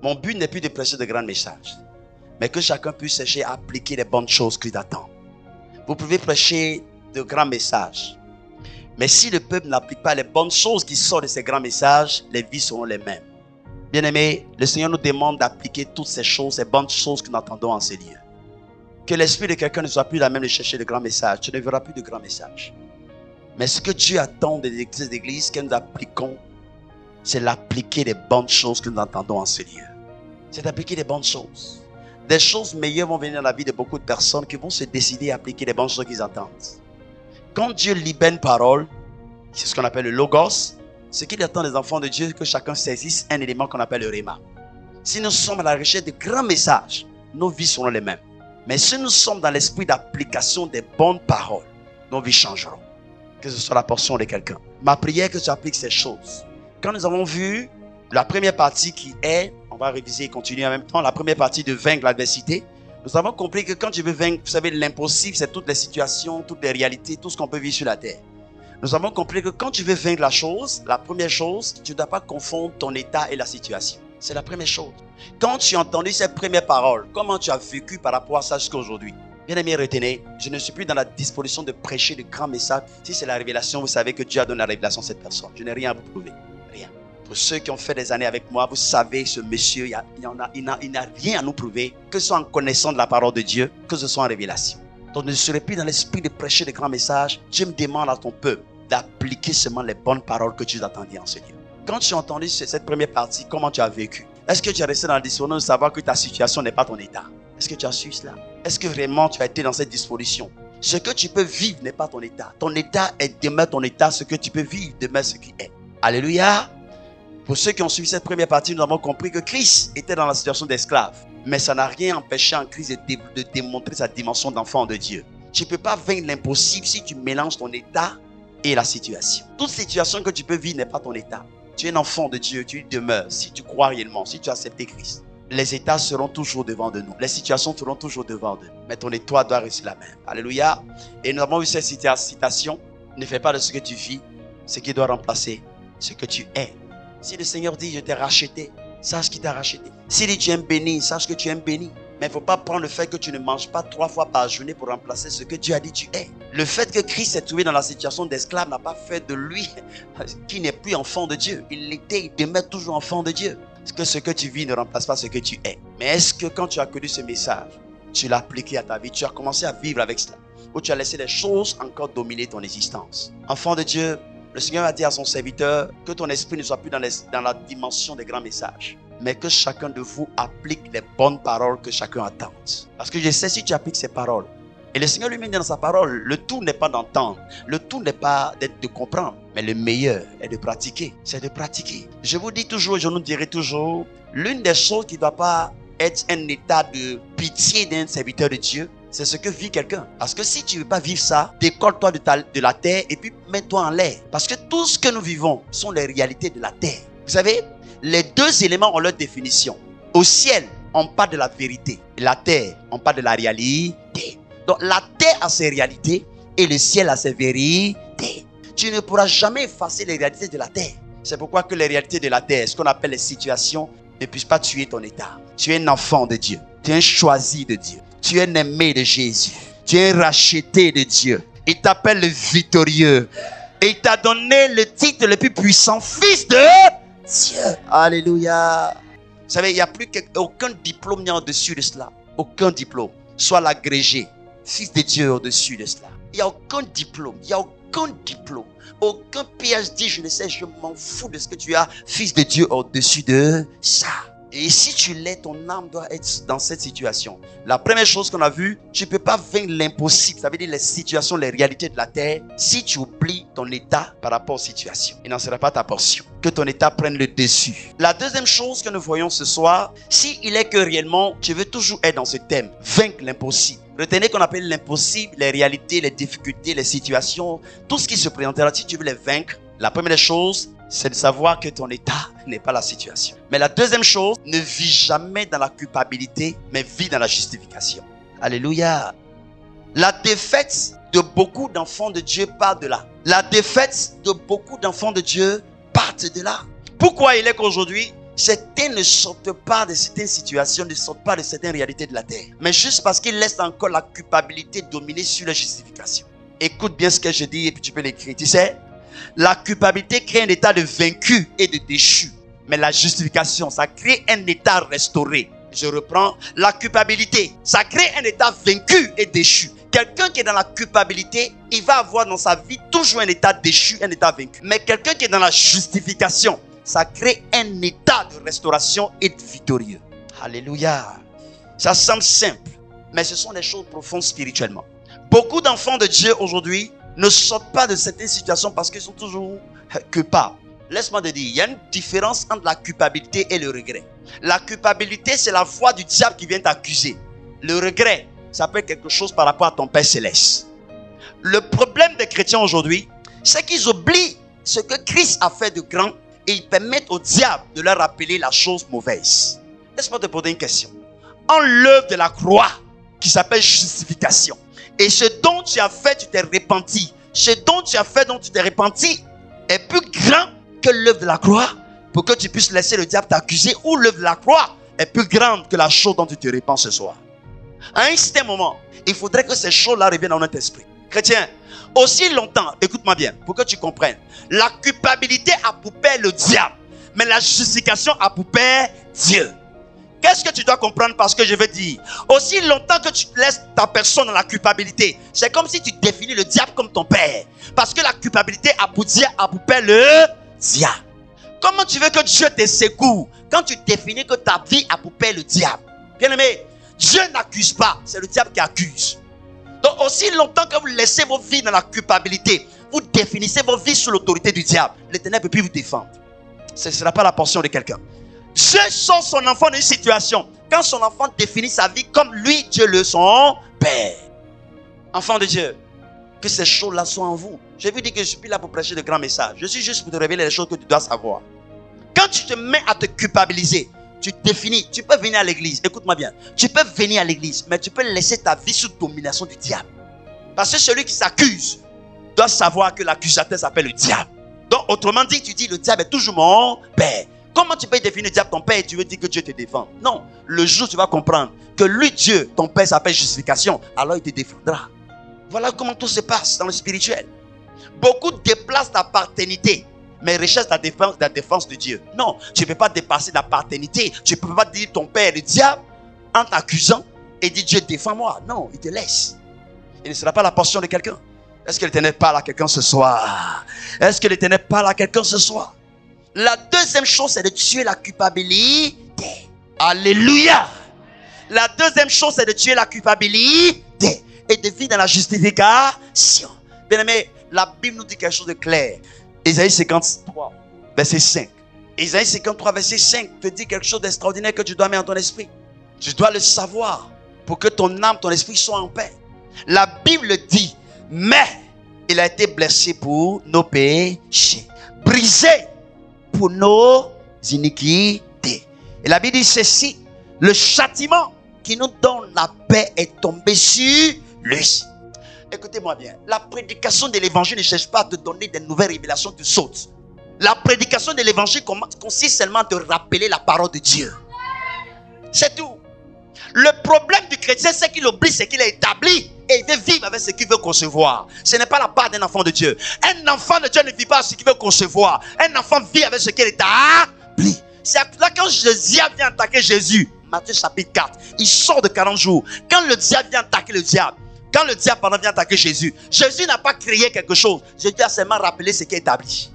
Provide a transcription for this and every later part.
Mon but n'est plus de prêcher de grands messages, mais que chacun puisse chercher à appliquer les bonnes choses qu'il attend. Vous pouvez prêcher de grands messages, mais si le peuple n'applique pas les bonnes choses qui sortent de ces grands messages, les vies seront les mêmes. Bien-aimés, le Seigneur nous demande d'appliquer toutes ces choses, ces bonnes choses que nous entendons en ces lieux. Que l'esprit de quelqu'un ne soit plus la même de chercher de grands messages. Tu ne verras plus de grands messages. Mais ce que Dieu attend des églises que nous appliquons, c'est l'appliquer les bonnes choses que nous entendons en ce lieu. C'est d'appliquer les bonnes choses. Des choses meilleures vont venir dans la vie de beaucoup de personnes qui vont se décider à appliquer les bonnes choses qu'ils entendent. Quand Dieu libère une parole, c'est ce qu'on appelle le logos, ce qu'il attend des enfants de Dieu, que chacun saisisse un élément qu'on appelle le rhéma. Si nous sommes à la recherche de grands messages, nos vies seront les mêmes. Mais si nous sommes dans l'esprit d'application des bonnes paroles, nos vies changeront. Que ce soit la portion de quelqu'un. Ma prière est que tu appliques ces choses. Quand nous avons vu la première partie qui est, on va réviser et continuer en même temps, la première partie de vaincre l'adversité, nous avons compris que quand tu veux vaincre, vous savez, l'impossible, c'est toutes les situations, toutes les réalités, tout ce qu'on peut vivre sur la terre. Nous avons compris que quand tu veux vaincre la chose, la première chose, tu ne dois pas confondre ton état et la situation. C'est la première chose. Quand tu as entendu ces premières paroles, comment tu as vécu par rapport à ça jusqu'à aujourd'hui? Bien-aimés, retenez, je ne suis plus dans la disposition de prêcher de grands messages. Si c'est la révélation, vous savez que Dieu a donné la révélation à cette personne. Je n'ai rien à vous prouver. Rien. Pour ceux qui ont fait des années avec moi, vous savez, ce monsieur, il n'a rien à nous prouver, que ce soit en connaissant de la parole de Dieu, que ce soit en révélation. Donc, ne serai plus dans l'esprit de prêcher de grands messages. Dieu me demande à ton peuple d'appliquer seulement les bonnes paroles que tu attendais en ce lieu. Quand tu as entendu cette première partie, comment tu as vécu? Est-ce que tu es resté dans la disposition de savoir que ta situation n'est pas ton état? Est-ce que tu as su cela? Est-ce que vraiment tu as été dans cette disposition? Ce que tu peux vivre n'est pas ton état. Ton état est demain ton état. Ce que tu peux vivre demain, ce qui est. Alléluia. Pour ceux qui ont suivi cette première partie, nous avons compris que Christ était dans la situation d'esclave. Mais ça n'a rien empêché en Christ de démontrer sa dimension d'enfant de Dieu. Tu ne peux pas vaincre l'impossible si tu mélanges ton état et la situation. Toute situation que tu peux vivre n'est pas ton état. Tu es un enfant de Dieu, tu y demeures. Si tu crois réellement, si tu as accepté Christ, les états seront toujours devant de nous. Les situations seront toujours devant de nous. Mais ton étoile doit rester la même. Alléluia. Et nous avons vu cette citation. Ne fais pas de ce que tu vis ce qui doit remplacer ce que tu es. Si le Seigneur dit, je t'ai racheté, sache qu'il t'a racheté. S'il dit, tu es béni, sache que tu es béni. Mais il ne faut pas prendre le fait que tu ne manges pas 3 fois par journée pour remplacer ce que Dieu a dit tu es. Le fait que Christ s'est trouvé dans la situation d'esclave n'a pas fait de lui qui n'est plus enfant de Dieu. Il l'était, il demeure toujours enfant de Dieu. Parce que ce que tu vis ne remplace pas ce que tu es. Mais est-ce que quand tu as connu ce message, tu l'as appliqué à ta vie, tu as commencé à vivre avec cela, ou tu as laissé les choses encore dominer ton existence? Enfant de Dieu, le Seigneur a dit à son serviteur que ton esprit ne soit plus dans la dimension des grands messages, mais que chacun de vous applique les bonnes paroles que chacun attend. Parce que je sais, si tu appliques ces paroles, et le Seigneur lui-même dit dans sa parole, le tout n'est pas d'entendre, le tout n'est pas de comprendre, mais le meilleur est de pratiquer. C'est de pratiquer. Je vous dis toujours, je nous dirai toujours, l'une des choses qui ne doit pas être un état de pitié d'un serviteur de Dieu, c'est ce que vit quelqu'un. Parce que si tu ne veux pas vivre ça, décolle-toi de la terre et puis mets-toi en l'air. Parce que tout ce que nous vivons sont les réalités de la terre. Vous savez, les deux éléments ont leur définition. Au ciel, on parle de la vérité. La terre, on parle de la réalité. Donc la terre a ses réalités et le ciel a ses vérités. Tu ne pourras jamais effacer les réalités de la terre. C'est pourquoi que les réalités de la terre, ce qu'on appelle les situations, ne puissent pas tuer ton état. Tu es un enfant de Dieu. Tu es un choisi de Dieu. Tu es un aimé de Jésus. Tu es un racheté de Dieu. Il t'appelle le victorieux. Et il t'a donné le titre le plus puissant, fils de Dieu. Alléluia. Vous savez, il n'y a plus aucun diplôme au-dessus de cela. Aucun diplôme. Soit l'agrégé. Fils de Dieu au-dessus de cela. Il n'y a aucun diplôme. Il n'y a aucun diplôme. Aucun PhD, je ne sais, je m'en fous de ce que tu as. Fils de Dieu au-dessus de ça. Et si tu l'es, ton âme doit être dans cette situation. La première chose qu'on a vue, tu ne peux pas vaincre l'impossible. Ça veut dire les situations, les réalités de la terre. Si tu oublies ton état par rapport aux situations, il n'en sera pas ta portion. Que ton état prenne le dessus. La deuxième chose que nous voyons ce soir, si il est que réellement, tu veux toujours être dans ce thème, vaincre l'impossible. Retenez qu'on appelle l'impossible, les réalités, les difficultés, les situations, tout ce qui se présentera. Si tu veux les vaincre, la première chose, c'est de savoir que ton état n'est pas la situation. Mais la deuxième chose, ne vis jamais dans la culpabilité, mais vis dans la justification. Alléluia. La défaite de beaucoup d'enfants de Dieu part de là. La défaite de beaucoup d'enfants de Dieu part de là. Pourquoi il est qu'aujourd'hui, Certains ne sortent pas de certaines situations, ne sortent pas de certaines réalités de la terre. Mais juste parce qu'ils laissent encore la culpabilité dominer sur la justification. Écoute bien ce que je dis et puis tu peux l'écrire. Tu sais, la culpabilité crée un état de vaincu et de déchu. Mais la justification, ça crée un état restauré. Je reprends. La culpabilité, ça crée un état vaincu et déchu. Quelqu'un qui est dans la culpabilité, il va avoir dans sa vie toujours un état déchu, un état vaincu. Mais quelqu'un qui est dans la justification, ça crée un état de restauration et de victorieux. Alléluia. Ça semble simple, mais ce sont des choses profondes spirituellement. Beaucoup d'enfants de Dieu aujourd'hui ne sortent pas de certaines situations parce qu'ils sont toujours culpables. Laisse-moi te dire, il y a une différence entre la culpabilité et le regret. La culpabilité, c'est la voix du diable qui vient t'accuser. Le regret, ça peut être quelque chose par rapport à ton Père Céleste. Le problème des chrétiens aujourd'hui, c'est qu'ils oublient ce que Christ a fait de grand et ils permettent au diable de leur rappeler la chose mauvaise. Laisse-moi te poser une question. En l'œuvre de la croix, qui s'appelle justification, et ce dont tu as fait, tu t'es repenti. Ce dont tu as fait, dont tu t'es repenti, est plus grand que l'œuvre de la croix pour que tu puisses laisser le diable t'accuser, ou l'œuvre de la croix est plus grande que la chose dont tu te repens ce soir. À un certain moment, il faudrait que ces choses-là reviennent dans notre esprit. Chrétien, aussi longtemps, écoute-moi bien, pour que tu comprennes, la culpabilité a pour père le diable, mais la justification a pour père Dieu. Qu'est-ce que tu dois comprendre par ce que je veux dire? Aussi longtemps que tu laisses ta personne dans la culpabilité, c'est comme si tu définis le diable comme ton père. Parce que la culpabilité a pour père le diable. Comment tu veux que Dieu te secoue quand tu définis que ta vie a pour père le diable? Bien-aimé, Dieu n'accuse pas, c'est le diable qui accuse. Donc aussi longtemps que vous laissez vos vies dans la culpabilité, vous définissez vos vies sous l'autorité du diable, l'Éternel ne peut plus vous défendre. Ce ne sera pas la portion de quelqu'un. Dieu sort son enfant d'une situation quand son enfant définit sa vie comme lui, Dieu le son Père. Enfant de Dieu, que ces choses-là soient en vous. Je vous dis que je ne suis plus là pour prêcher de grands messages. Je suis juste pour te révéler les choses que tu dois savoir. Quand tu te mets à te culpabiliser, tu définis, tu peux venir à l'église. Écoute-moi bien. Tu peux venir à l'église, mais tu peux laisser ta vie sous domination du diable. Parce que celui qui s'accuse doit savoir que l'accusateur s'appelle le diable. Donc, autrement dit, tu dis le diable est toujours mon père. Comment tu peux définir le diable ton père et tu veux dire que Dieu te défend? Non. Le jour où tu vas comprendre que lui, Dieu, ton père s'appelle justification, alors il te défendra. Voilà comment tout se passe dans le spirituel. Beaucoup déplacent ta paternité, mais recherchent la défense de Dieu. Non, tu ne peux pas dépasser la paternité. Tu ne peux pas dire ton père est le diable en t'accusant et dire Dieu défends-moi. Non, il te laisse. Il ne sera pas la portion de quelqu'un. Est-ce que l'Éternel parle à quelqu'un ce soir? Est-ce que l'Éternel parle à quelqu'un ce soir? La deuxième chose, c'est de tuer la culpabilité. Alléluia. La deuxième chose, c'est de tuer la culpabilité et de vivre dans la justification. Bien aimé, la Bible nous dit quelque chose de clair. Isaïe 53, verset 5. Isaïe 53, verset 5 te dit quelque chose d'extraordinaire que tu dois mettre dans ton esprit. Tu dois le savoir pour que ton âme, ton esprit soient en paix. La Bible dit, mais il a été blessé pour nos péchés, brisé pour nos iniquités. Et la Bible dit ceci, le châtiment qui nous donne la paix est tombé sur lui. Écoutez-moi bien, la prédication de l'évangile ne cherche pas à te donner des nouvelles révélations, tu sautes. La prédication de l'évangile consiste seulement à te rappeler la parole de Dieu. C'est tout. Le problème du chrétien, c'est qu'il oublie ce qu'il a établi et il veut vivre avec ce qu'il veut concevoir. Ce n'est pas la part d'un enfant de Dieu. Un enfant de Dieu ne vit pas avec ce qu'il veut concevoir. Un enfant vit avec ce qu'il a établi. C'est là quand Jésus vient attaquer Jésus, Matthieu chapitre 4, il sort de 40 jours. Quand le diable vient attaquer le diable, quand le diable vient attaquer Jésus, Jésus n'a pas créé quelque chose. Jésus a seulement rappelé ce qui est établi.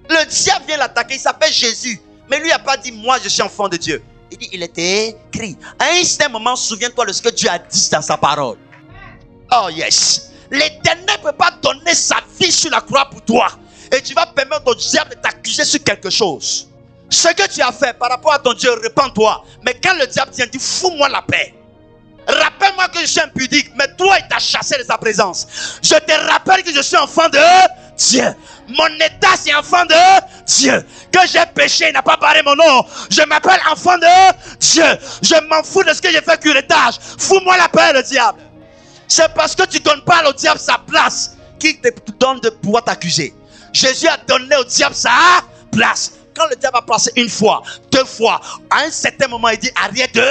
Le diable vient l'attaquer, il s'appelle Jésus. Mais lui n'a pas dit, moi je suis enfant de Dieu. Il dit, il était écrit. À un certain moment, souviens-toi de ce que Dieu a dit dans sa parole. Oh yes. L'Éternel ne peut pas donner sa vie sur la croix pour toi. Et tu vas permettre au diable de t'accuser sur quelque chose. Ce que tu as fait par rapport à ton Dieu, repens-toi. Mais quand le diable vient, dit, fous-moi la paix. Rappelle-moi que je suis impudique, mais toi, il t'a chassé de sa présence. Je te rappelle que je suis enfant de Dieu. Mon état, c'est enfant de Dieu. Que j'ai péché, il n'a pas barré mon nom. Je m'appelle enfant de Dieu. Je m'en fous de ce que j'ai fait curettage. Fous-moi la paix, le diable. C'est parce que tu ne donnes pas au diable sa place qu'il te donne de pouvoir t'accuser. Jésus a donné au diable sa place. quand le diable a placé une fois, 2 fois, à un certain moment, il dit, arrière de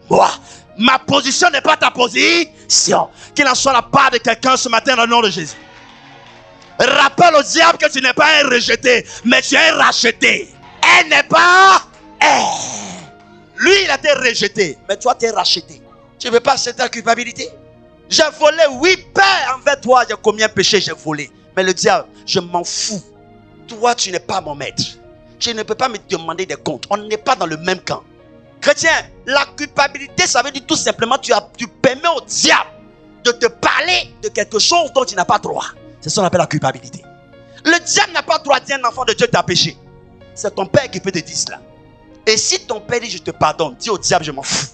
moi. Ma position n'est pas ta position. Qu'il en soit la part de quelqu'un ce matin dans le nom de Jésus. Rappelle au diable que tu n'es pas un rejeté, mais tu es un racheté. Elle n'est pas elle. Lui, il a été rejeté, mais toi, tu es racheté. Tu ne veux pas accepter la culpabilité? J'ai volé, oui, Père, envers toi, j'ai commis un péché, j'ai volé. Mais le diable, je m'en fous. Toi, tu n'es pas mon maître. Tu ne peux pas me demander des comptes. On n'est pas dans le même camp. Chrétien, la culpabilité, ça veut dire tout simplement tu permets au diable de te parler de quelque chose dont tu n'as pas droit. C'est ce qu'on appelle la culpabilité. Le diable n'a pas droit de dire un enfant de Dieu t'a péché. C'est ton père qui peut te dire cela. Et si ton père dit je te pardonne, dis au diable je m'en fous.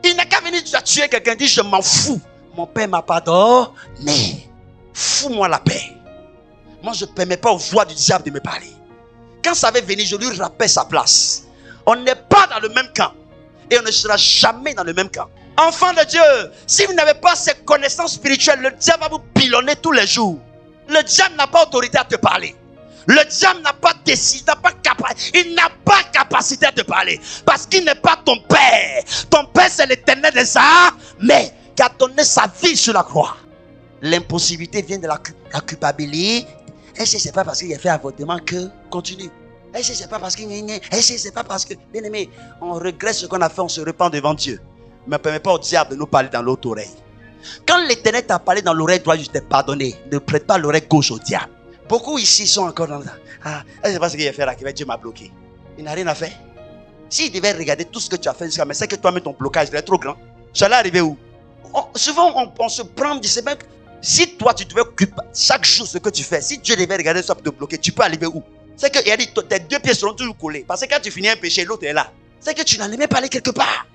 Il n'a qu'à venir tuer quelqu'un, dit je m'en fous. Mon père m'a pardonné. Fous-moi la paix. Moi je ne permets pas aux voix du diable de me parler. Quand ça va venir, je lui rappelle sa place. On n'est pas dans le même camp. Et on ne sera jamais dans le même camp. Enfant de Dieu, si vous n'avez pas ces connaissances spirituelles, le diable va vous pilonner tous les jours. Le diable n'a pas autorité à te parler. Le diable n'a pas décidé, il n'a pas capacité à te parler. Parce qu'il n'est pas ton père. Ton père, c'est l'Éternel des armées qui a donné sa vie sur la croix. L'impossibilité vient de la culpabilité. Est-ce que c'est pas parce qu'il a fait avortement que continue? Est-ce que c'est pas parce que... Est-ce que c'est pas parce que... Bien aimé, on regrette ce qu'on a fait, on se repent devant Dieu. Mais ne permet pas au diable de nous parler dans l'autre oreille. Quand l'Éternel t'a parlé dans l'oreille droite, je t'ai pardonné. Ne prête pas l'oreille gauche au diable. Beaucoup ici sont encore dans ça. Ah, est-ce que c'est pas ce qu'il a fait là que Dieu m'a bloqué? Il n'a rien à faire. S'il devait regarder tout ce que tu as fait jusqu'à maintenant, c'est que toi-même ton blocage il est trop grand. Ça allait arriver où? Souvent on se prend du semaine. Si toi tu devais occuper chaque jour ce que tu fais, si Dieu devait regarder ça pour te bloquer, tu peux arriver où? C'est que il a dit tes 2 pieds seront toujours collés. Parce que quand tu finis un péché, l'autre est là. C'est que tu n'en aimais pas aller quelque part.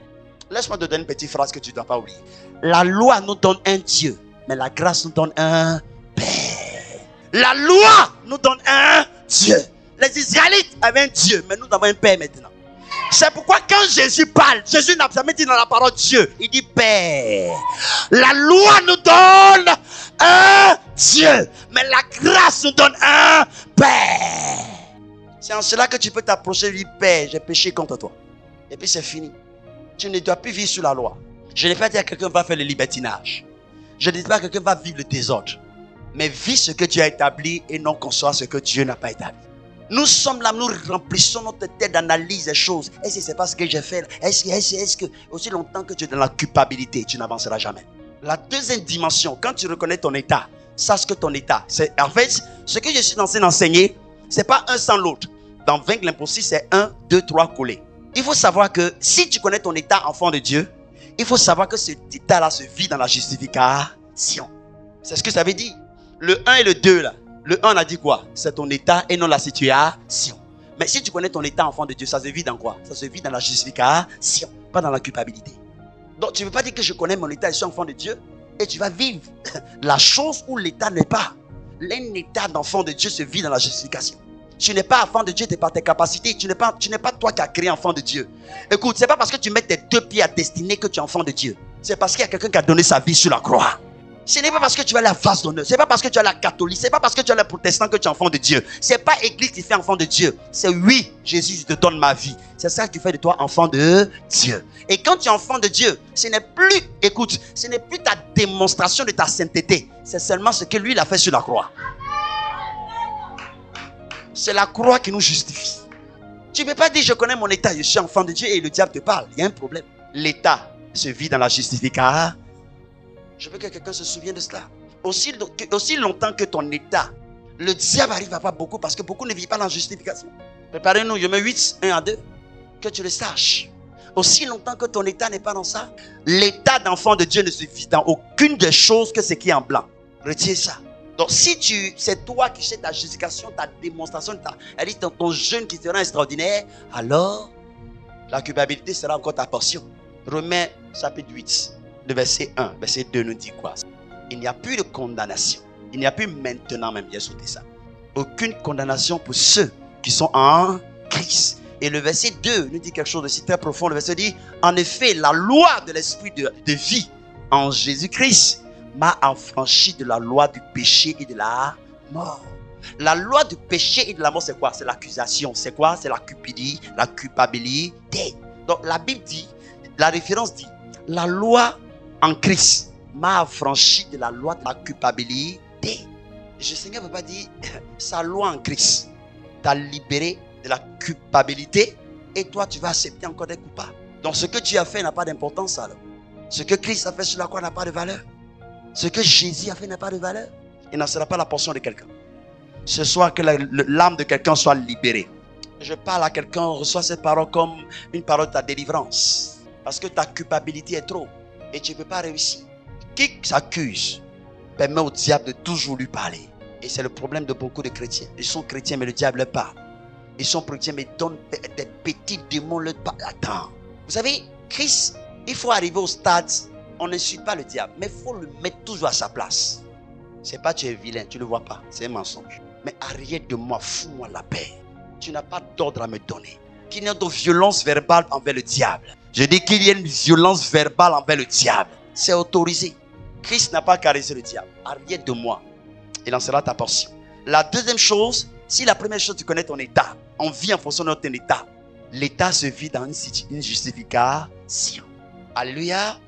Laisse-moi te donner une petite phrase que tu ne dois pas oublier. La loi nous donne un Dieu, mais la grâce nous donne un Père. La loi nous donne un Dieu. Les Israélites avaient un Dieu, mais nous avons un Père maintenant. C'est pourquoi quand Jésus parle, Jésus n'a jamais dit dans la parole Dieu. Il dit Père. La loi nous donne un Dieu, mais la grâce nous donne un Père. C'est en cela que tu peux t'approcher du Père. J'ai péché contre toi. Et puis c'est fini. Tu ne dois plus vivre sous la loi. Je n'ai pas dit à quelqu'un va faire le libertinage. Je ne dis pas à quelqu'un va vivre le désordre. Mais vis ce que Dieu a établi et non conçoit ce que Dieu n'a pas établi. Nous sommes là, nous remplissons notre tête d'analyse des choses. Est-ce que c'est pas ce que j'ai fait? Est-ce que aussi longtemps que tu es dans la culpabilité, tu n'avanceras jamais. La deuxième dimension, quand tu reconnais ton état, sache que ton état, c'est en fait, ce que je suis en train d'enseigner, c'est pas un sans l'autre. Dans vaincre l'impossible, c'est 1, 2, 3 collés. Il faut savoir que si tu connais ton état enfant de Dieu, il faut savoir que cet état-là se vit dans la justification. C'est ce que ça veut dire. Le 1 et le 2 là. Le 1 on a dit quoi? C'est ton état et non la situation. Mais si tu connais ton état enfant de Dieu, ça se vit dans quoi? Ça se vit dans la justification, pas dans la culpabilité. Donc tu ne veux pas dire que je connais mon état et je suis enfant de Dieu et tu vas vivre la chose où l'état n'est pas. Un état d'enfant de Dieu se vit dans la justification. Tu n'es pas enfant de Dieu, tu n'es pas tes capacités, tu n'es pas toi qui as créé enfant de Dieu. Écoute, c'est pas parce que tu mets tes 2 pieds à destinée que tu es enfant de Dieu. C'est parce qu'il y a quelqu'un qui a donné sa vie sur la croix. Ce n'est pas parce que tu as la face d'honneur, c'est pas parce que tu as la catholique, c'est pas parce que tu as le protestant que tu es enfant de Dieu. C'est pas église qui fait enfant de Dieu. C'est oui, Jésus, je te donne ma vie. C'est ça qui fait de toi enfant de Dieu. Et quand tu es enfant de Dieu, ce n'est plus, écoute, ce n'est plus ta démonstration de ta sainteté. C'est seulement ce que lui, il a fait sur la croix. C'est la croix qui nous justifie. Tu ne peux pas dire je connais mon état, je suis enfant de Dieu et le diable te parle. Il y a un problème. L'état se vit dans la justification. Je veux que quelqu'un se souvienne de cela. Aussi longtemps que ton état, le diable arrive à pas beaucoup parce que beaucoup ne vivent pas dans la justification. Préparez-nous, je mets 8, 1 à 2. Que tu le saches. Aussi longtemps que ton état n'est pas dans ça, l'état d'enfant de Dieu ne se vit dans aucune des choses que ce qui est en blanc. Retiens ça. Donc si c'est toi qui sais ta justification, ta démonstration, ton jeûne qui sera extraordinaire, alors la culpabilité sera encore ta portion. Romains chapitre 8, le verset 1, verset 2 nous dit quoi? Il n'y a plus de condamnation. Il n'y a plus maintenant même, bien sauté ça. Aucune condamnation pour ceux qui sont en Christ. Et le verset 2 nous dit quelque chose de si très profond. Le verset dit, en effet, la loi de l'esprit de vie en Jésus-Christ m'a affranchi de la loi du péché et de la mort. La loi du péché et de la mort, c'est quoi? C'est l'accusation. C'est quoi? C'est la culpabilité. Donc la Bible dit, la référence dit, la loi en Christ m'a affranchi de la loi de la culpabilité. Le Seigneur ne peut pas dire, sa loi en Christ t'a libéré de la culpabilité et toi tu vas accepter encore d'être coupable. Donc ce que tu as fait n'a pas d'importance alors. Ce que Christ a fait sur la croix n'a pas de valeur. Ce que Jésus a fait n'a pas de valeur. Il n'en sera pas la portion de quelqu'un. Ce soir que l'âme de quelqu'un soit libérée. Je parle à quelqu'un, reçoit cette parole comme une parole de ta délivrance. Parce que ta culpabilité est trop et tu ne peux pas réussir. Qui s'accuse permet au diable de toujours lui parler. Et c'est le problème de beaucoup de chrétiens. Ils sont chrétiens mais le diable leur parle. Ils sont chrétiens mais donnent des petits démons leur parle. Attends. Vous savez, Christ, il faut arriver au stade, on ne suit pas le diable, mais il faut le mettre toujours à sa place. C'est pas tu es vilain, tu ne le vois pas, c'est un mensonge. Mais arrière de moi, fous-moi la paix. Tu n'as pas d'ordre à me donner. Qu'il y ait de violence verbale envers le diable. Je dis qu'il y ait une violence verbale envers le diable. C'est autorisé. Christ n'a pas caressé le diable. Arrière de moi. Il en sera ta portion. La deuxième chose, si la première chose, tu connais ton état. On vit en fonction de notre état. L'état se vit dans une justification. Alléluia.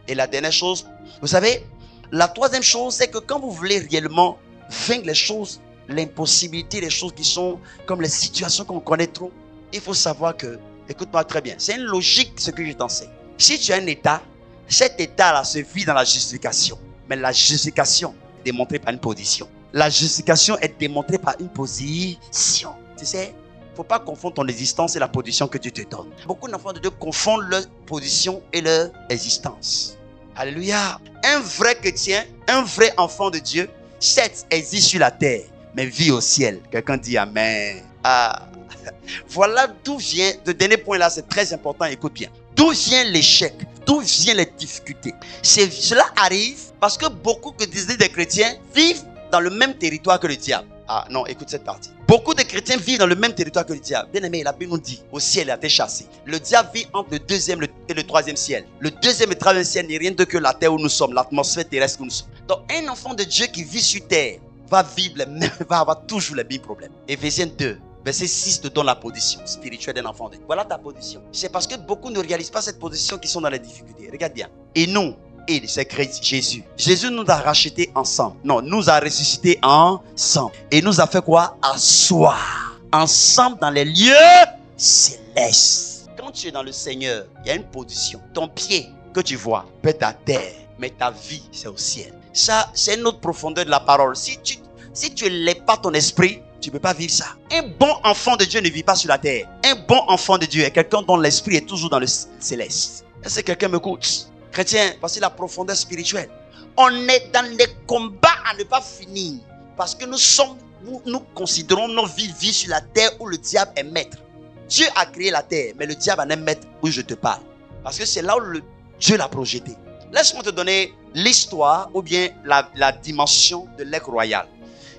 Et la dernière chose, vous savez, la troisième chose, c'est que quand vous voulez réellement vaincre les choses, l'impossibilité, les choses qui sont comme les situations qu'on connaît trop, il faut savoir que, écoute-moi très bien, c'est une logique ce que je t'enseigne. Si tu as un état, cet état-là se vit dans la justification. Mais la justification est démontrée par une position. La justification est démontrée par une position. Tu sais, il ne faut pas confondre ton existence et la position que Dieu te donne. Beaucoup d'enfants de Dieu confondent leur position et leur existence. Alléluia. Un vrai chrétien, un vrai enfant de Dieu, certes existe sur la terre, mais vit au ciel. Quelqu'un dit Amen. Ah. Voilà d'où vient, le dernier point là, c'est très important, écoute bien. D'où vient l'échec? D'où viennent les difficultés? Cela arrive parce que beaucoup des chrétiens vivent dans le même territoire que le diable. Ah non, écoute cette partie. Beaucoup de chrétiens vivent dans le même territoire que le diable. Bien aimé, la Bible nous dit, au ciel il a été chassé. Le diable vit entre le deuxième et le troisième ciel. Le deuxième et le troisième ciel n'est rien de que la terre où nous sommes, l'atmosphère terrestre où nous sommes. Donc un enfant de Dieu qui vit sur terre va vivre les mêmes, va avoir toujours les mêmes problèmes. Éphésiens 2. Verset 6 te donne la position spirituelle d'un enfant de Dieu. Voilà ta position. C'est parce que beaucoup ne réalisent pas cette position qui sont dans les difficultés. Regarde bien. Et nous, c'est Christ, Jésus. Jésus nous a rachetés ensemble. Non, nous a ressuscités ensemble. Et nous a fait quoi? Asseoir ensemble dans les lieux célestes. Quand tu es dans le Seigneur, il y a une position. Ton pied que tu vois peut être à terre, mais ta vie, c'est au ciel. Ça, c'est une autre profondeur de la parole. Si tu ne lèves pas ton esprit, tu ne peux pas vivre ça. Un bon enfant de Dieu ne vit pas sur la terre. Un bon enfant de Dieu est quelqu'un dont l'esprit est toujours dans le céleste. Est-ce que quelqu'un m'écoute? Chrétien, voici la profondeur spirituelle. On est dans les combats à ne pas finir. Parce que nous considérons nos vies sur la terre où le diable est maître. Dieu a créé la terre, mais le diable en est maître où je te parle. Parce que c'est là où Dieu l'a projeté. Laisse-moi te donner l'histoire ou bien la dimension de l'aigle royal.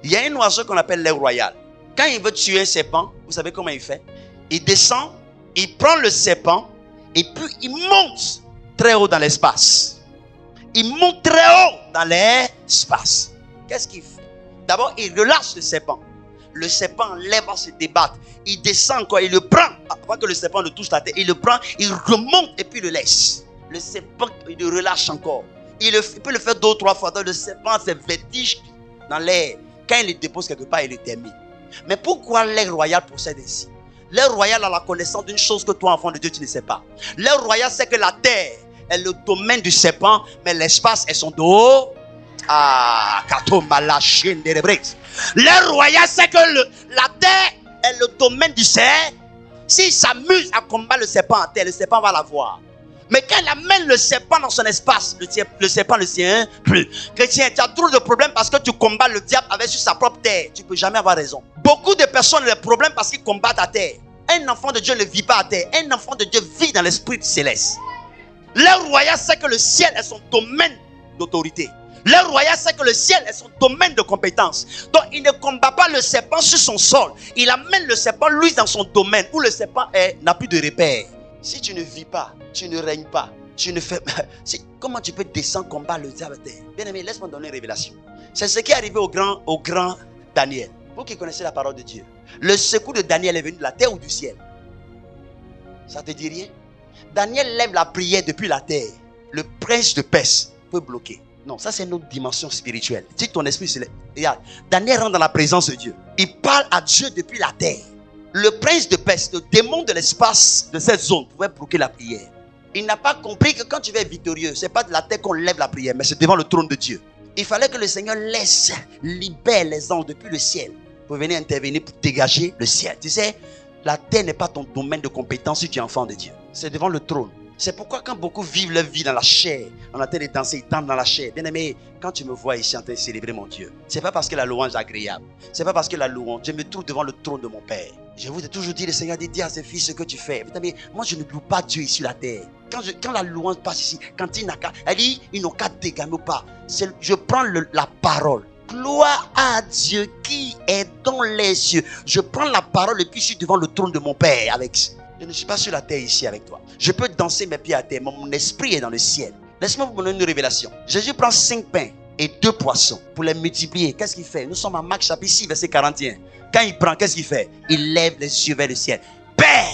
Il y a un oiseau qu'on appelle l'aigle royal. Quand il veut tuer un serpent, vous savez comment il fait? Il descend, il prend le serpent et puis il monte très haut dans l'espace. Il monte très haut dans l'espace. Qu'est-ce qu'il fait? D'abord, il relâche le serpent. Le serpent lève à se débattre. Il descend encore, il le prend. Avant que le serpent ne touche la terre, il le prend, il remonte et puis il le laisse. Le serpent, il le relâche encore. Il peut le faire 2 ou 3 fois. Donc le serpent se vertige dans l'air. Quand il le dépose quelque part, il le termine. Mais pourquoi l'aigle royal procède ainsi? L'aigle royal a la connaissance d'une chose que toi, enfant de Dieu, tu ne sais pas. L'aigle royal sait que la terre est le domaine du serpent, mais l'espace est son dos. Ah, l'aigle royal sait que la terre est le domaine du serpent. S'il s'amuse à combattre le serpent en terre, le serpent va l'avoir. Mais quand il amène le serpent dans son espace, le serpent ne tient plus. Chrétien, tu as trop de problèmes parce que tu combats le diable avec sur sa propre terre. Tu ne peux jamais avoir raison. Beaucoup de personnes ont des problèmes parce qu'ils combattent à terre. Un enfant de Dieu ne vit pas à terre. Un enfant de Dieu vit dans l'esprit céleste. L'aigle royal sait que le ciel est son domaine d'autorité. L'aigle royal sait que le ciel est son domaine de compétence. Donc il ne combat pas le serpent sur son sol. Il amène le serpent lui dans son domaine où le serpent n'a plus de repère. Si tu ne vis pas, tu ne règnes pas, tu ne fais... Comment tu peux descendre combattre le diable à terre? Bien aimé, laisse-moi donner une révélation. C'est ce qui est arrivé au grand Daniel. Vous qui connaissez la parole de Dieu, le secours de Daniel est venu de la terre ou du ciel? Ça te dit rien? Daniel lève la prière depuis la terre. Le prince de Perse peut bloquer. Non, ça c'est une autre dimension spirituelle. Si ton esprit se lève, regarde, Daniel rentre dans la présence de Dieu. Il parle à Dieu depuis la terre. Le prince de Perse, le démon de l'espace de cette zone, pouvait bloquer la prière. Il n'a pas compris que quand tu vas être victorieux, ce n'est pas de la terre qu'on lève la prière, mais c'est devant le trône de Dieu. Il fallait que le Seigneur libère les anges depuis le ciel pour venir intervenir pour dégager le ciel. Tu sais, la terre n'est pas ton domaine de compétence si tu es enfant de Dieu. C'est devant le trône. C'est pourquoi quand beaucoup vivent leur vie dans la chair, on a train de danser, ils dansent dans la chair. Bien aimé, quand tu me vois ici en train de célébrer mon Dieu, c'est pas parce que la louange est agréable. C'est pas parce que la louange, je me trouve devant le trône de mon Père. Je vous ai toujours dit, le Seigneur dit, dis à ses fils ce que tu fais. Bien aimé, moi je ne loue pas Dieu ici sur la terre. Quand la louange passe ici, quand il n'a qu'à, elle dit, ils n'ont qu'à dégamer ou pas. Je prends la parole. Gloire à Dieu qui est dans les cieux. Je prends la parole et puis je suis devant le trône de mon Père avec. Je ne suis pas sur la terre ici avec toi. Je peux danser mes pieds à terre, mais mon esprit est dans le ciel. Laisse-moi vous donner une révélation. Jésus prend 5 pains et 2 poissons pour les multiplier. Qu'est-ce qu'il fait? Nous sommes en Marc chapitre 6, verset 41. Quand il prend, qu'est-ce qu'il fait? Il lève les yeux vers le ciel. Père!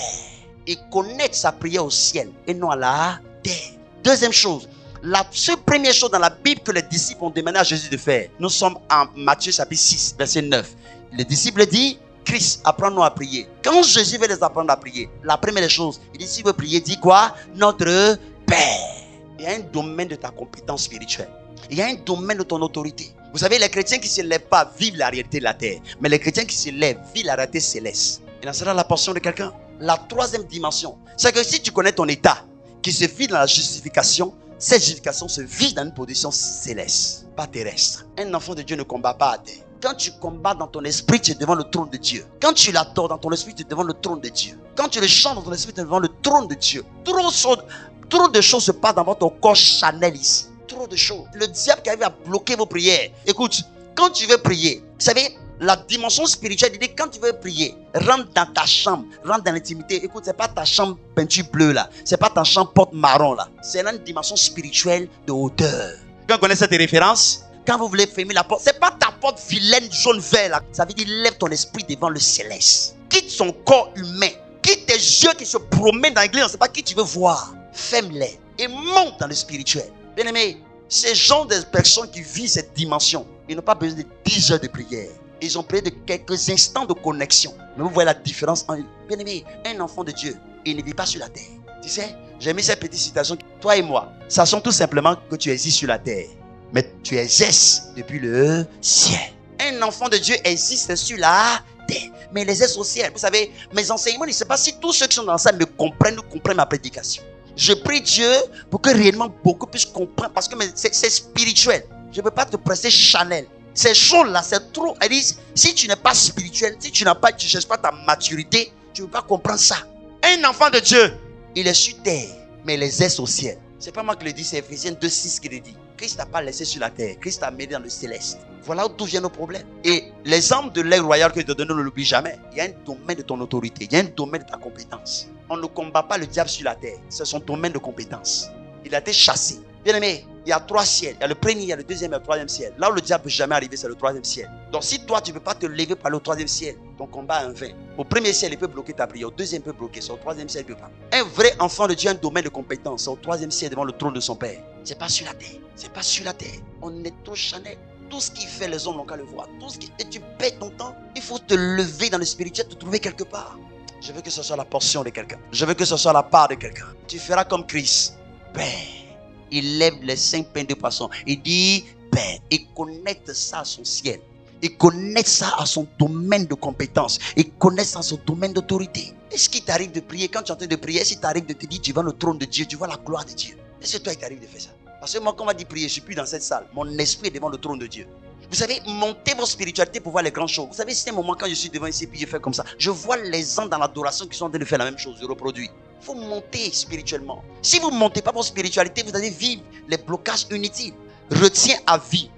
Il connecte sa prière au ciel et non à la terre. Deuxième chose, la seule première chose dans la Bible que les disciples ont demandé à Jésus de faire. Nous sommes en Matthieu chapitre 6, verset 9. Les disciples disent, Christ, apprends-nous à prier. Quand Jésus veut les apprendre à prier, la première des choses, il dit, si vous priez, dis quoi? Notre Père. Il y a un domaine de ta compétence spirituelle. Il y a un domaine de ton autorité. Vous savez, les chrétiens qui ne se lèvent pas vivent la réalité de la terre. Mais les chrétiens qui se lèvent vivent la réalité céleste. Et là, sera la portion de quelqu'un. La troisième dimension, c'est que si tu connais ton état, qui se vit dans la justification, cette justification se vit dans une position céleste, pas terrestre. Un enfant de Dieu ne combat pas à terre. Quand tu combats dans ton esprit, tu es devant le trône de Dieu. Quand tu l'adores dans ton esprit, tu es devant le trône de Dieu. Quand tu le chantes dans ton esprit, tu es devant le trône de Dieu. Trop de choses se passent dans votre corps charnel ici. Trop de choses. Le diable qui arrive à bloquer vos prières. Écoute, quand tu veux prier, vous savez, la dimension spirituelle, il dit quand tu veux prier, rentre dans ta chambre, rentre dans l'intimité. Écoute, c'est pas ta chambre peinture bleue là, c'est pas ta chambre porte marron là. C'est une dimension spirituelle de hauteur. Quand on connaît cette référence, quand vous voulez fermer la porte, c'est pas ta porte vilaine jaune vert là. Ça veut dire lève ton esprit devant le céleste. Quitte son corps humain, quitte tes yeux qui se promènent dans l'église, on ne sait pas qui tu veux voir. Ferme-les et monte dans le spirituel. Bien aimé, ces gens de personnes qui vivent cette dimension, ils n'ont pas besoin de 10 heures de prière. Ils ont prié de quelques instants de connexion. Mais vous voyez la différence. Bien aimé, un enfant de Dieu, il ne vit pas sur la terre. Tu sais, j'ai mis cette petite citation. Toi et moi, sachons tout simplement que tu existes sur la terre. Mais tu existes depuis le ciel. Un enfant de Dieu existe sur la terre. Mais il existe au ciel. Vous savez, mes enseignements, je ne sais pas si tous ceux qui sont dans ça me comprennent ou comprennent ma prédication. Je prie Dieu pour que réellement beaucoup puissent comprendre. Parce que c'est spirituel. Je ne peux pas te presser Chanel. Ces choses-là, c'est trop. Elle dit, si tu n'es pas spirituel, si tu ne cherches pas ta maturité, tu ne peux pas comprendre ça. Un enfant de Dieu, il est sur terre, mais il exerce au ciel. Ce n'est pas moi qui le dis, c'est Ephésiens 2:6 qui le dit. Christ n'a pas laissé sur la terre, Christ a mis dans le céleste. Voilà d'où viennent nos problèmes. Et l'exemple de l'aigle royal que je te donne, ne l'oublie jamais. Il y a un domaine de ton autorité, il y a un domaine de ta compétence. On ne combat pas le diable sur la terre, c'est son domaine de compétence. Il a été chassé. Bien aimé, il y a 3 ciels. Il y a le premier, il y a le deuxième et le troisième ciel. Là où le diable ne peut jamais arriver, c'est le 3e ciel. Donc si toi, tu ne peux pas te lever par le 3e ciel, ton combat est en vain. Au premier ciel, il peut bloquer ta prière. Au deuxième, il peut bloquer. Sur le 3e ciel, il ne peut pas. Un vrai enfant de Dieu a un domaine de compétence. C'est au 3e ciel devant le trône de son Père. Ce n'est pas sur la terre. C'est pas sur la terre. On est trop chanel. Tout ce qui fait, les hommes n'ont qu'à le voir. Et tu perds ton temps. Il faut te lever dans le spirituel, te trouver quelque part. Je veux que ce soit la portion de quelqu'un. Je veux que ce soit la part de quelqu'un. Tu feras comme Christ. Père. Il lève les 5 pains de poisson. Il dit, Père, il connecte ça à son ciel. Il connecte ça à son domaine de compétence. Il connecte ça à son domaine d'autorité. Est-ce qu'il t'arrive de prier? Quand tu es en train de prier, est-ce qu'il t'arrive de te dire, tu vas le trône de Dieu, tu vois la gloire de Dieu? Est-ce que toi, il t'arrive de faire ça? Parce que moi, quand on m'a dit prier, je ne suis plus dans cette salle. Mon esprit est devant le trône de Dieu. Vous savez, montez votre spiritualité pour voir les grandes choses. Vous savez, c'est un moment quand je suis devant ici, puis je fais comme ça. Je vois les gens dans l'adoration qui sont en train de faire la même chose, je reproduis. Il faut monter spirituellement. Si vous ne montez pas votre spiritualité, vous allez vivre les blocages inutiles. Retiens à vie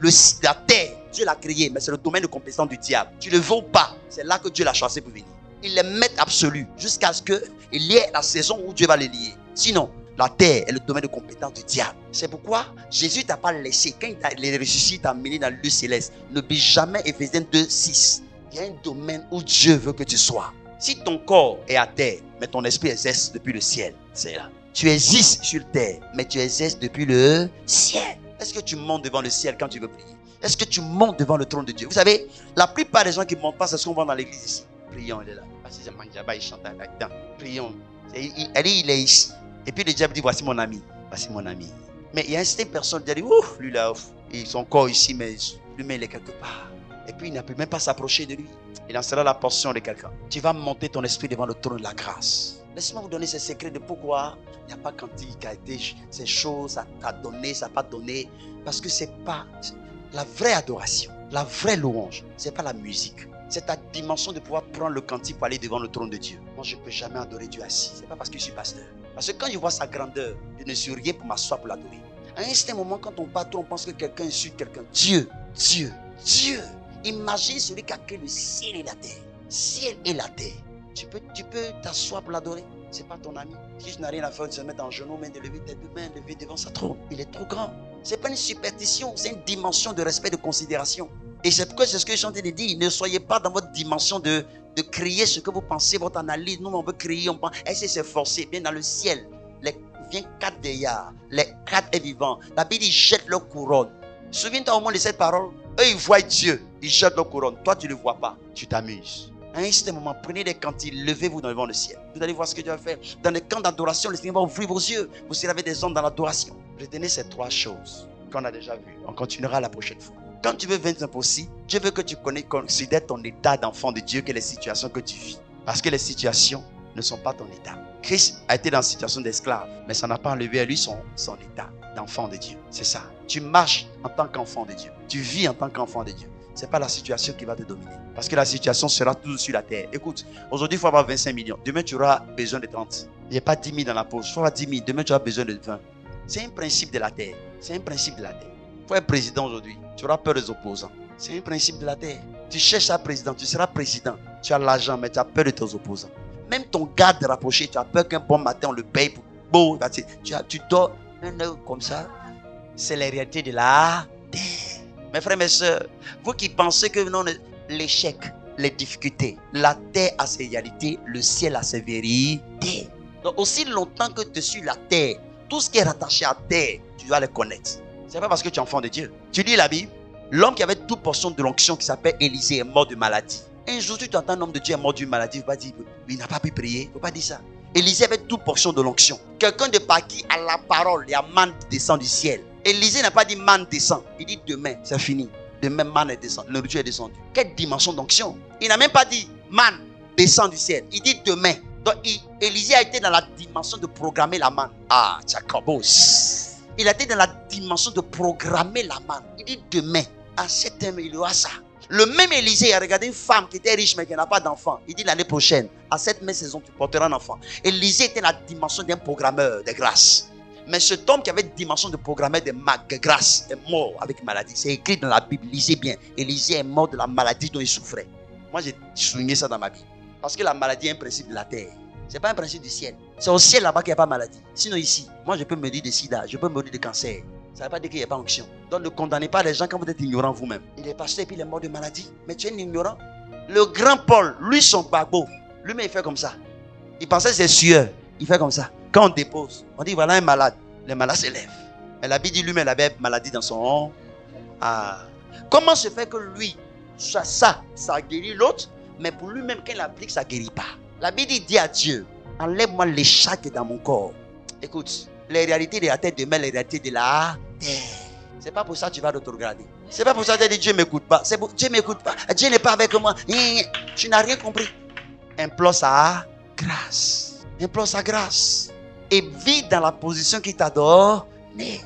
la terre. Dieu l'a créée, mais c'est le domaine de compétence du diable. Tu le veux ou pas, c'est là que Dieu l'a chassé pour venir. Il est maître absolu jusqu'à ce qu'il y ait la saison où Dieu va les lier. Sinon, la terre est le domaine de compétence du diable. C'est pourquoi Jésus ne t'a pas laissé. Quand il les ressuscite, il t'a amené dans le lieu céleste. N'oublie jamais Ephésiens 2:6. Il y a un domaine où Dieu veut que tu sois. Si ton corps est à terre, mais ton esprit exerce depuis le ciel, c'est là. Tu existes sur terre, mais tu exerces depuis le ciel. Est-ce que tu montes devant le ciel quand tu veux prier? Est-ce que tu montes devant le trône de Dieu? Vous savez, la plupart des gens qui ne montent pas, c'est ce qu'on voit dans l'église ici. Prions, il est là. C'est Manjaba, il chante là-dedans. Prions. Elle dit, il est ici. Et puis le diable dit, voici mon ami. Voici mon ami. Mais il y a une certaine personne qui dit, ouf, lui là, ouf. Et son corps ici, mais lui-même, il est quelque part. Et puis il ne peut même pas s'approcher de lui. Il en sera la portion de quelqu'un. Tu vas monter ton esprit devant le trône de la grâce. Laisse-moi vous donner ces secrets de pourquoi il n'y a pas quantique, ces choses, ça t'a donné, ça n'a pas donné. Parce que c'est pas la vraie adoration, la vraie louange. C'est pas la musique. C'est ta dimension de pouvoir prendre le cantique pour aller devant le trône de Dieu. Moi, je ne peux jamais adorer Dieu assis. C'est pas parce que je suis pasteur. Parce que quand je vois sa grandeur, je ne suis rien pour m'asseoir pour l'adorer. À un certain moment, quand on parle trop, on pense que quelqu'un insulte quelqu'un. Dieu. Imagine celui qui a créé le ciel et la terre. Ciel et la terre. Tu peux t'asseoir pour l'adorer. C'est pas ton ami. Si tu n'as rien à faire, de se mettre en genoux, mais de lever tes deux mains, lever devant sa trône. Il est trop grand. C'est pas une superstition, c'est une dimension de respect, de considération. Et c'est pourquoi c'est ce que je suis en train de dire. Ne soyez pas dans votre dimension de crier ce que vous pensez, votre analyse. Nous, on veut crier, on pense. Essayez de se forcer. Bien dans le ciel, vient 4 vieillards, les 4 est vivants. La Bible dit, jette leur couronne. Souviens-toi au moins de cette parole. Eux, ils voient Dieu, ils jettent leur couronne. Toi, tu ne le vois pas. Tu t'amuses. À un certain moment, prenez des cantiques, levez-vous devant le ciel. Vous allez voir ce que Dieu va faire. Dans les camps d'adoration, le Seigneur va ouvrir vos yeux. Vous serez avec des hommes dans l'adoration. Retenez ces 3 choses qu'on a déjà vues. On continuera la prochaine fois. Quand tu veux vaincre l'impossible, Dieu veut que tu considères ton état d'enfant de Dieu que les situations que tu vis. Parce que les situations ne sont pas ton état. Christ a été dans une situation d'esclave, mais ça n'a pas enlevé à lui son état d'enfant de Dieu. C'est ça. Tu marches en tant qu'enfant de Dieu. Tu vis en tant qu'enfant de Dieu. Ce n'est pas la situation qui va te dominer. Parce que la situation sera toujours sur la terre. Écoute, aujourd'hui, il faut avoir 25 millions. Demain, tu auras besoin de 30. Il n'y a pas 10 000 dans la poche. Il faut avoir 10 000. Demain, tu auras besoin de 20. C'est un principe de la terre. C'est un principe de la terre. Il faut être président aujourd'hui. Tu auras peur des opposants. C'est un principe de la terre. Tu cherches un président, tu seras président. Tu as l'argent, mais tu as peur de tes opposants. Même ton garde rapproché, tu as peur qu'un bon matin, on le paye pour beau. Tu dors un heure comme ça. C'est la réalité de la terre. Mes frères, mes soeurs, vous qui pensez que non, l'échec, les difficultés, la terre a ses réalités, le ciel a ses vérités. Donc, aussi longtemps que tu es sur la terre, tout ce qui est rattaché à terre, tu dois le connaître. Ce n'est pas parce que tu es enfant de Dieu. Tu lis la Bible, l'homme qui avait toute portion de l'onction qui s'appelle Élisée est mort de maladie. Un jour, tu entends un homme de Dieu est mort d'une maladie, il ne faut pas dire, il n'a pas pu prier, il ne faut pas dire ça. Élisée avait toute portion de l'onction. Quelqu'un de par qui, à la parole, il y a manne qui descend du ciel. Élisée n'a pas dit manne descend. Il dit demain, c'est fini. Demain, manne est descendue. Le Dieu est descendu. Quelle dimension d'onction? Il n'a même pas dit manne descend du ciel. Il dit demain. Donc, Élisée a été dans la dimension de programmer la manne. Ah, Tchakabos. Il a été dans la dimension de programmer la manne. Il dit demain, à cet homme, il y aura ça. Le même Élisée a regardé une femme qui était riche mais qui n'a pas d'enfant. Il dit l'année prochaine, à cette même saison, tu porteras un enfant. Élisée était dans la dimension d'un programmeur de grâce. Mais cet homme qui avait une dimension de programmeur de grâce est mort avec maladie. C'est écrit dans la Bible, lisez bien. Élisée est mort de la maladie dont il souffrait. Moi, j'ai souligné ça dans ma Bible. Parce que la maladie est un principe de la terre. Ce n'est pas un principe du ciel. C'est au ciel là-bas qu'il n'y a pas de maladie. Sinon ici, moi je peux me dire de sida, je peux me dire de cancer. Ça ne veut pas dire qu'il n'y a pas d'onction. Donc ne condamnez pas les gens quand vous êtes ignorant vous-même. Il est pasteur et puis il est mort de maladie. Mais tu es un ignorant. Le grand Paul, lui son bagbo, lui-même il fait comme ça. Il pensait que c'est sueur. Il fait comme ça. Quand on dépose, on dit voilà un malade. Les malades s'élèvent. Mais la Bible dit lui-même il avait maladie dans son... Ah. Comment se fait que lui, ça guérit l'autre, mais pour lui-même quand il applique, ça ne guérit pas. La Bible dit à Dieu, enlève-moi les chats qui est dans mon corps. Écoute, les réalités de la terre demeurent les réalités de la terre. C'est pas pour ça que tu vas regarder. C'est pas pour ça que tu dis Dieu ne m'écoute pas. C'est pour Dieu ne m'écoute pas. Dieu n'est pas avec moi. Tu n'as rien compris. Implore sa grâce. Implore sa grâce. Et vis dans la position qu'il t'a donnée.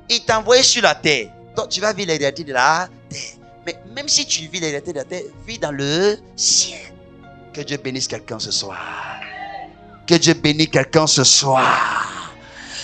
Il t'a envoyé sur la terre. Donc tu vas vivre les réalités de la terre. Mais même si tu vis les réalités de la terre, vis dans le ciel. Que Dieu bénisse quelqu'un ce soir. Que Dieu bénisse quelqu'un ce soir.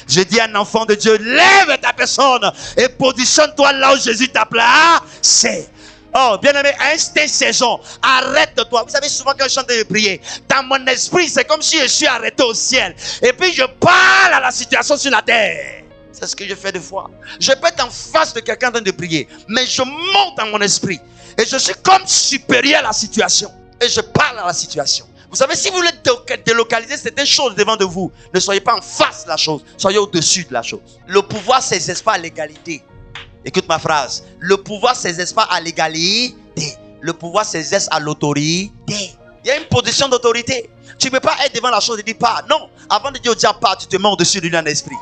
Je dis à un enfant de Dieu, lève ta personne et positionne-toi là où Jésus t'a placé. Oh, bien-aimé, à cette saison, arrête-toi. Vous savez, souvent quand je chante de prier, dans mon esprit, c'est comme si je suis arrêté au ciel. Et puis je parle à la situation sur la terre. C'est ce que je fais des fois. Je peux être en face de quelqu'un en train de prier, mais je monte dans mon esprit. Et je suis comme supérieur à la situation. Et je parle à la situation. Vous savez, si vous voulez délocaliser certaines choses devant de vous, ne soyez pas en face de la chose, soyez au-dessus de la chose. Le pouvoir ne s'exerce pas à l'égalité. Écoute ma phrase. Le pouvoir ne s'exerce pas à l'égalité. Le pouvoir s'exerce à l'autorité. Il y a une position d'autorité. Tu ne peux pas être devant la chose et dire pas. Non. Avant de dire au diable pas, tu te mets au-dessus de lui en esprit.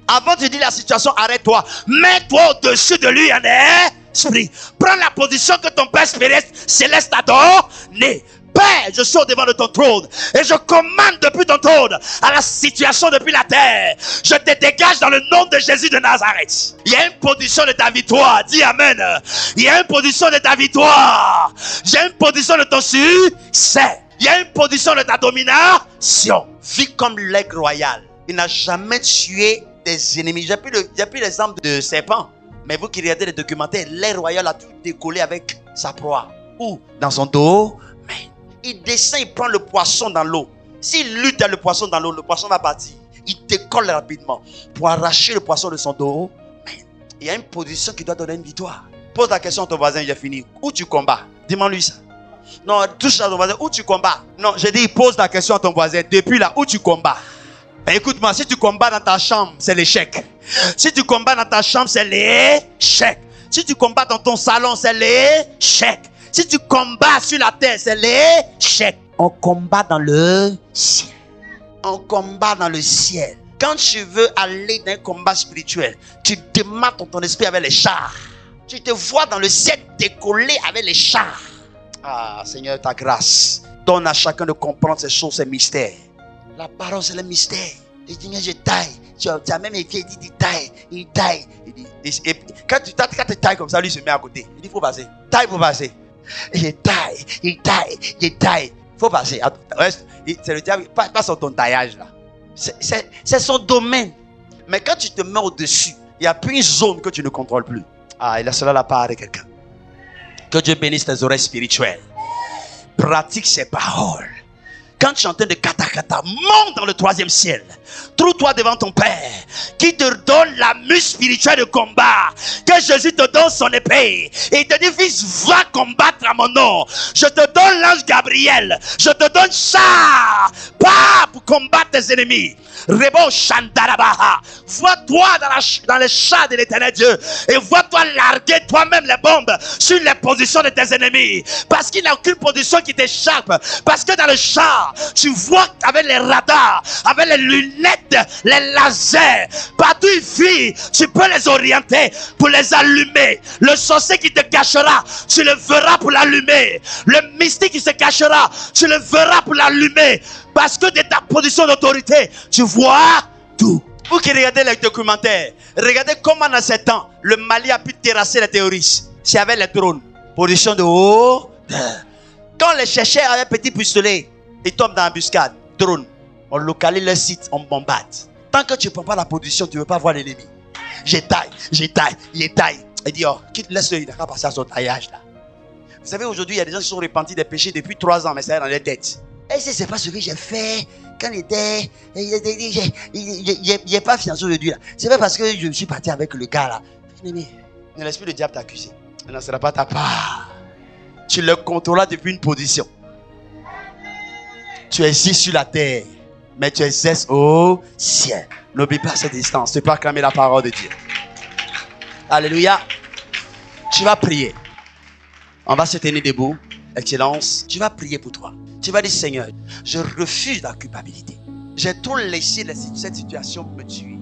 Avant de dire la situation, arrête-toi. Mets-toi au-dessus de lui en esprit. Prends la position que ton Père céleste a donnée. Père, je suis au-devant de ton trône et je commande depuis ton trône à la situation depuis la terre. Je te dégage dans le nom de Jésus de Nazareth. Il y a une position de ta victoire. Dis Amen. Il y a une position de ta victoire. J'ai une position de ton succès. Il y a une position de ta domination. Vis comme l'aigle royal. Il n'a jamais tué des ennemis. J'ai pris l'exemple de serpent. Mais vous qui regardez les documentaires, l'aigle royal a tout décollé avec sa proie. Où? Dans son dos. Il descend, il prend le poisson dans l'eau. S'il lutte avec le poisson dans l'eau, le poisson va partir. Il décolle rapidement pour arracher le poisson de son dos. Mais il y a une position qui doit donner une victoire. Pose la question à ton voisin, j'ai fini. Où tu combats? Dis-moi-lui ça. Non, touche à ton voisin, où tu combats? Non, j'ai dit, pose la question à ton voisin. Depuis là, où tu combats? Ben, écoute-moi, si tu combats dans ta chambre, c'est l'échec. Si tu combats dans ta chambre, c'est l'échec. Si tu combats dans ton salon, c'est l'échec. Si tu combats sur la terre, c'est l'échec. On combat dans le ciel. On combat dans le ciel. Quand tu veux aller dans un combat spirituel, tu démarres ton esprit avec les chars. Tu te vois dans le ciel décoller avec les chars. Ah, Seigneur, ta grâce. Donne à chacun de comprendre ces choses, ces mystères. La parole, c'est le mystère. Il dit, je taille. Tu as même écrit, il dit, taille. Il taille. Et quand tu tailles comme ça, lui se met à côté. Il dit, il faut passer. Taille pour passer. Il taille. Faut passer. C'est le diable, pas sur ton taillage là. C'est son domaine. Mais quand tu te mets au-dessus, il n'y a plus une zone que tu ne contrôles plus. Ah, il a cela la part de quelqu'un. Que Dieu bénisse tes oreilles spirituelles. Pratique ses paroles. Quand tu es en train de kata, monte dans le 3e ciel. Trouve-toi devant ton Père qui te donne la muse spirituelle de combat. Que Jésus te donne son épée. Et il te dit, fils, va combattre à mon nom. Je te donne l'ange Gabriel. Je te donne char. Pas pour combattre tes ennemis. Rebo Shandarabaha. Vois-toi dans les chars de l'éternel Dieu. Et vois-toi larguer toi-même les bombes sur les positions de tes ennemis. Parce qu'il n'y a aucune position qui t'échappe. Parce que dans le char, tu vois avec les radars, avec les lunettes, les lasers, partout il fuit, tu peux les orienter pour les allumer. Le sorcier qui te cachera, tu le verras pour l'allumer. Le mystique qui se cachera, tu le verras pour l'allumer. Parce que de ta position d'autorité, tu vois tout. Vous qui regardez les documentaires, regardez comment dans ces temps, le Mali a pu terrasser les terroristes. S'il y avait les drones, position de haut. Quand les chercheurs avaient un petit pistolet, ils tombent dans l'embuscade, drone. On localise le site, on bombarde. Tant que tu ne prends pas la position, tu ne veux pas voir l'ennemi. Je taille. Il dit, oh, laisse-le, il n'a qu'à passer à son taillage là. Vous savez, aujourd'hui, il y a des gens qui sont repentis des péchés depuis 3 ans, mais ça est dans leur tête. Et ce n'est pas ce que j'ai fait quand il était. Il n'est pas fiancé aujourd'hui là. C'est pas parce que je suis parti avec le gars là. Mais l'esprit de diable t'a accusé. Mais non, ce n'est pas ta part. Tu le contrôles depuis une position. Tu existes sur la terre, mais tu exerces au ciel. N'oublie pas cette distance. Tu peux acclamer la parole de Dieu. Alléluia. Tu vas prier. On va se tenir debout. Excellence. Tu vas prier pour toi. Tu vas dire, Seigneur, je refuse la culpabilité. J'ai trop laissé cette situation me tuer.